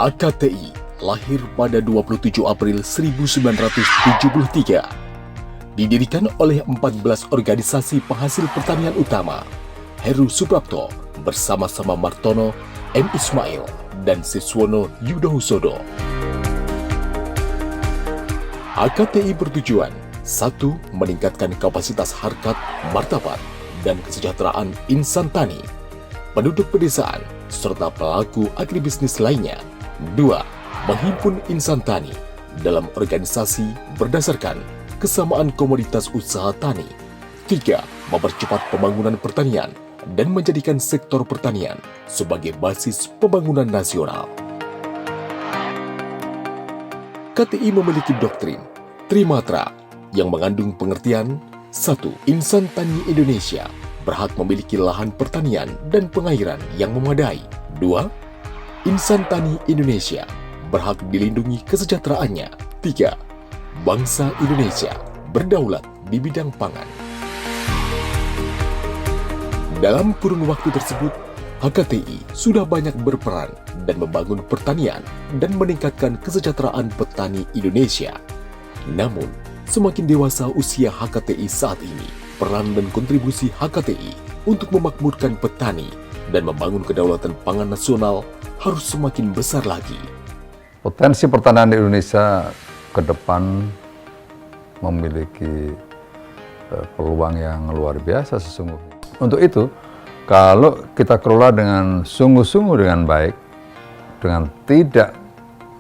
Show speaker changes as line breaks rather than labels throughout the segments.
HKTI lahir pada 27 April 1973. Didirikan oleh 14 organisasi penghasil pertanian utama. Heru Suprapto bersama-sama Martono, M. Ismail, dan Siswono Yudohusodo. HKTI bertujuan 1. Meningkatkan kapasitas harkat, martabat, dan kesejahteraan insan tani, penduduk pedesaan, serta pelaku agribisnis lainnya. 2. Menghimpun insan tani dalam organisasi berdasarkan kesamaan komoditas usaha tani. 3. Mempercepat pembangunan pertanian dan menjadikan sektor pertanian sebagai basis pembangunan nasional. KTI memiliki doktrin Trimatra yang mengandung pengertian 1. Insan tani Indonesia berhak memiliki lahan pertanian dan pengairan yang memadai. 2. Insan tani Indonesia berhak dilindungi kesejahteraannya. 3. Bangsa Indonesia berdaulat di bidang pangan. Dalam kurun waktu tersebut, HKTI sudah banyak berperan dan membangun pertanian dan meningkatkan kesejahteraan petani Indonesia. Namun, semakin dewasa usia HKTI saat ini, peran dan kontribusi HKTI untuk memakmurkan petani dan membangun kedaulatan pangan nasional harus semakin besar lagi.
Potensi pertanian di Indonesia ke depan memiliki peluang yang luar biasa sesungguhnya. Untuk itu, kalau kita kelola dengan sungguh-sungguh dengan baik, dengan tidak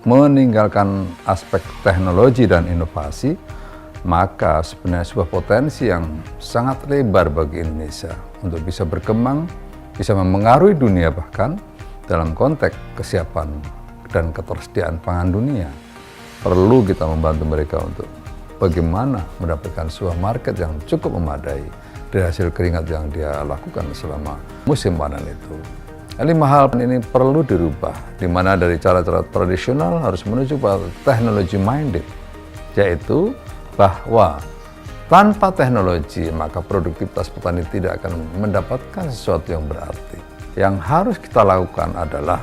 meninggalkan aspek teknologi dan inovasi, maka sebenarnya sebuah potensi yang sangat lebar bagi Indonesia untuk bisa berkembang, bisa memengaruhi dunia bahkan dalam konteks kesiapan dan ketersediaan pangan dunia. Perlu kita membantu mereka untuk bagaimana mendapatkan sebuah market yang cukup memadai dari hasil keringat yang dia lakukan selama musim panen itu. 5 hal ini perlu dirubah, di mana dari cara-cara tradisional harus menuju pada teknologi minded, yaitu bahwa tanpa teknologi maka produktivitas petani tidak akan mendapatkan sesuatu yang berarti. Yang harus kita lakukan adalah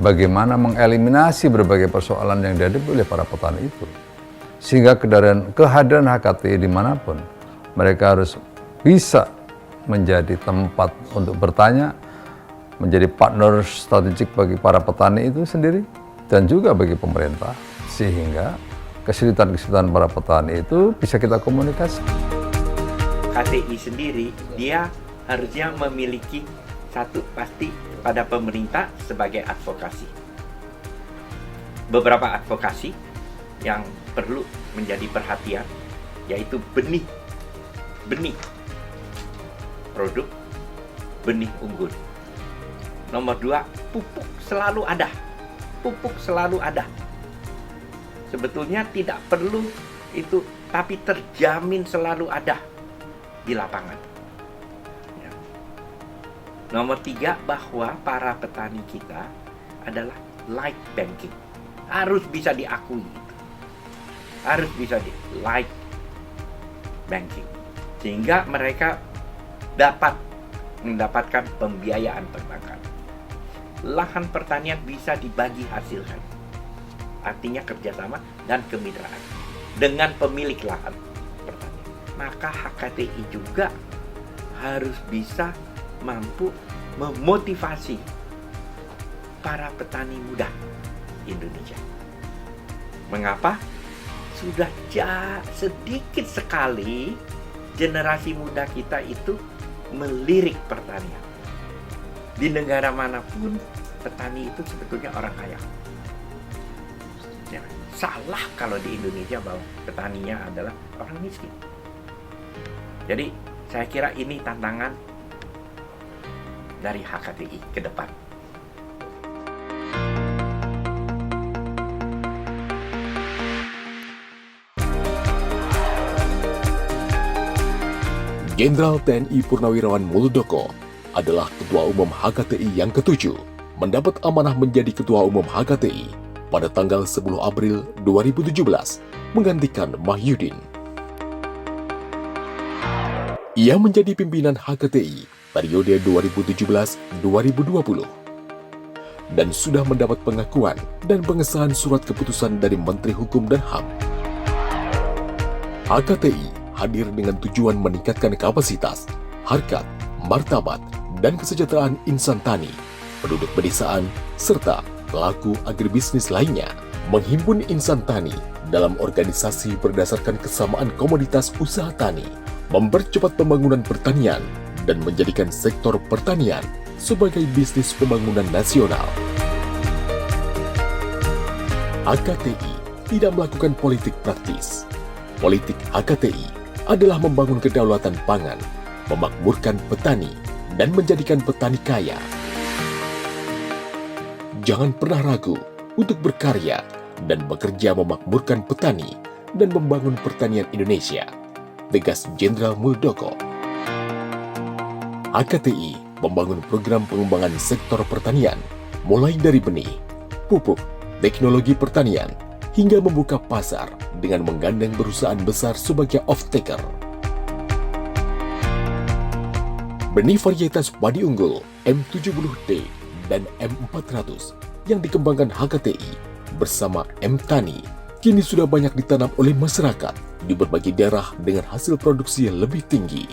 bagaimana mengeliminasi berbagai persoalan yang dihadapi oleh para petani itu. Sehingga kehadiran HKTI dimanapun, mereka harus bisa menjadi tempat untuk bertanya, menjadi partner strategik bagi para petani itu sendiri, dan juga bagi pemerintah. Sehingga kesulitan-kesulitan para petani itu bisa kita komunikasi.
KTI sendiri, dia harusnya memiliki satu pasti pada pemerintah sebagai advokasi. Beberapa advokasi yang perlu menjadi perhatian, yaitu benih produk, benih unggul. Nomor 2, pupuk selalu ada. Sebetulnya tidak perlu itu, tapi terjamin selalu ada di lapangan. Ya. Nomor 3, bahwa para petani kita adalah light banking. Harus bisa diakui. Harus bisa di light banking. Sehingga mereka dapat mendapatkan pembiayaan perbankan. Lahan pertanian bisa dibagi hasilkan. Artinya kerjasama dan kemitraan dengan pemilik lahan pertanian. Maka HKTI juga harus bisa mampu memotivasi para petani muda Indonesia. Mengapa? Sudah sedikit sekali generasi muda kita itu melirik pertanian. Di negara manapun, petani itu sebetulnya orang kaya. Ya, salah kalau di Indonesia bahwa petaninya adalah orang miskin. Jadi, saya kira ini tantangan dari HKTI ke depan.
Jenderal TNI Purnawirawan Muldoko adalah Ketua Umum HKTI yang ke-7, mendapat amanah menjadi Ketua Umum HKTI pada tanggal 10 April 2017, menggantikan Mahyudin. Ia menjadi pimpinan HKTI periode 2017-2020. dan sudah mendapat pengakuan dan pengesahan surat keputusan dari Menteri Hukum dan HAM. HKTI hadir dengan tujuan meningkatkan kapasitas, harkat, martabat, dan kesejahteraan insan tani, penduduk pedesaan, serta pelaku agribisnis lainnya, menghimpun insan tani dalam organisasi berdasarkan kesamaan komoditas usaha tani, mempercepat pembangunan pertanian, dan menjadikan sektor pertanian sebagai bisnis pembangunan nasional. HKTI tidak melakukan politik praktis. Politik HKTI adalah membangun kedaulatan pangan, memakmurkan petani, dan menjadikan petani kaya. Jangan pernah ragu untuk berkarya dan bekerja memakmurkan petani dan membangun pertanian Indonesia, tegas Jenderal Muldoko. HKTI membangun program pengembangan sektor pertanian, mulai dari benih, pupuk, teknologi pertanian, hingga membuka pasar dengan menggandeng perusahaan besar sebagai off-taker. Benih varietas padi unggul M70D dan M400 yang dikembangkan HKTI bersama M-Tani kini sudah banyak ditanam oleh masyarakat di berbagai daerah dengan hasil produksi yang lebih tinggi.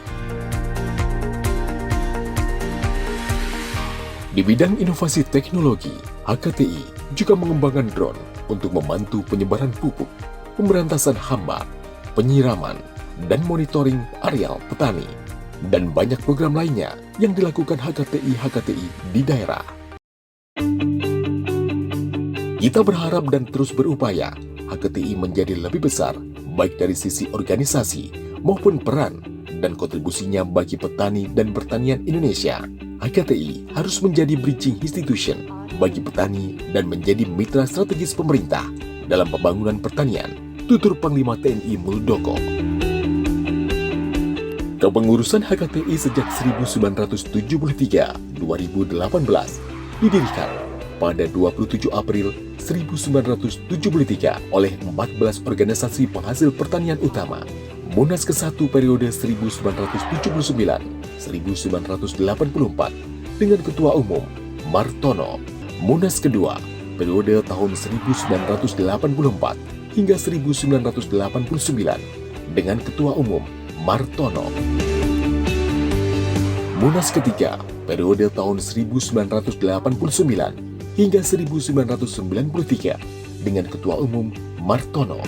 Di bidang inovasi teknologi, HKTI juga mengembangkan drone untuk membantu penyebaran pupuk, pemberantasan hama, penyiraman, dan monitoring areal petani, dan banyak program lainnya yang dilakukan HKTI di daerah. Kita berharap dan terus berupaya HKTI menjadi lebih besar, baik dari sisi organisasi maupun peran dan kontribusinya bagi petani dan pertanian Indonesia. HKTI harus menjadi bridging institution bagi petani dan menjadi mitra strategis pemerintah dalam pembangunan pertanian, tutur Panglima TNI Muldoko. Kepengurusan HKTI sejak 1973-2018 didirikan pada 27 April 1973 oleh 14 organisasi penghasil pertanian utama. Munas ke-1 periode 1979-1984 dengan Ketua Umum Martono. Munas kedua periode tahun 1984 hingga 1989 dengan Ketua Umum Martono. Munas ketiga periode tahun 1989 hingga 1993 dengan Ketua Umum Martono.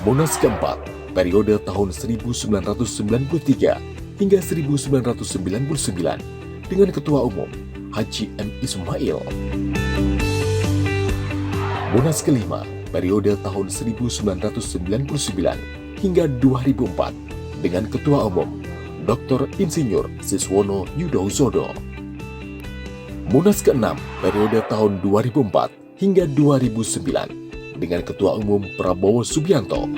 Munas keempat periode tahun 1993 hingga 1999 dengan Ketua Umum Haji M. Ismail. Munas kelima periode tahun 1999 hingga 2004 dengan Ketua Umum Dr. Insinyur Siswono Yudhoyono. Munas ke-6 periode tahun 2004 hingga 2009 dengan Ketua Umum Prabowo Subianto.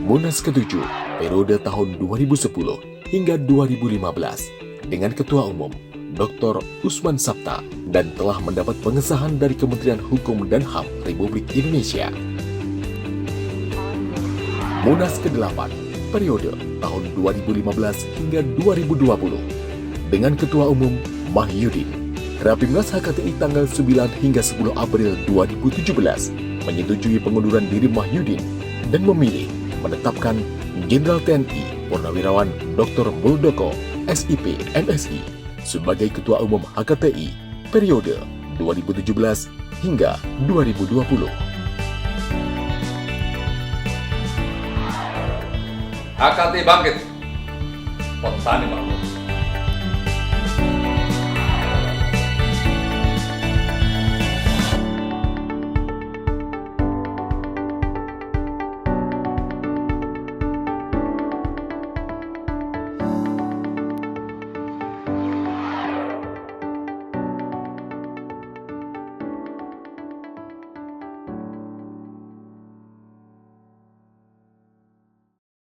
Munas ke-7 periode tahun 2010 hingga 2015 dengan Ketua Umum Dr. Usman Sabta dan telah mendapat pengesahan dari Kementerian Hukum dan HAM Republik Indonesia. Munas ke-8 periode tahun 2015 hingga 2020 dengan Ketua Umum Mahyudin. Rapimnas HKTI tanggal 9 hingga 10 April 2017 menyetujui pengunduran diri Mahyudin dan memilih menetapkan Jenderal TNI Purnawirawan Dr. Muldoko SIP MSI sebagai Ketua Umum HKTI periode 2017 hingga 2020.
HKTI bangkit, petani makmur.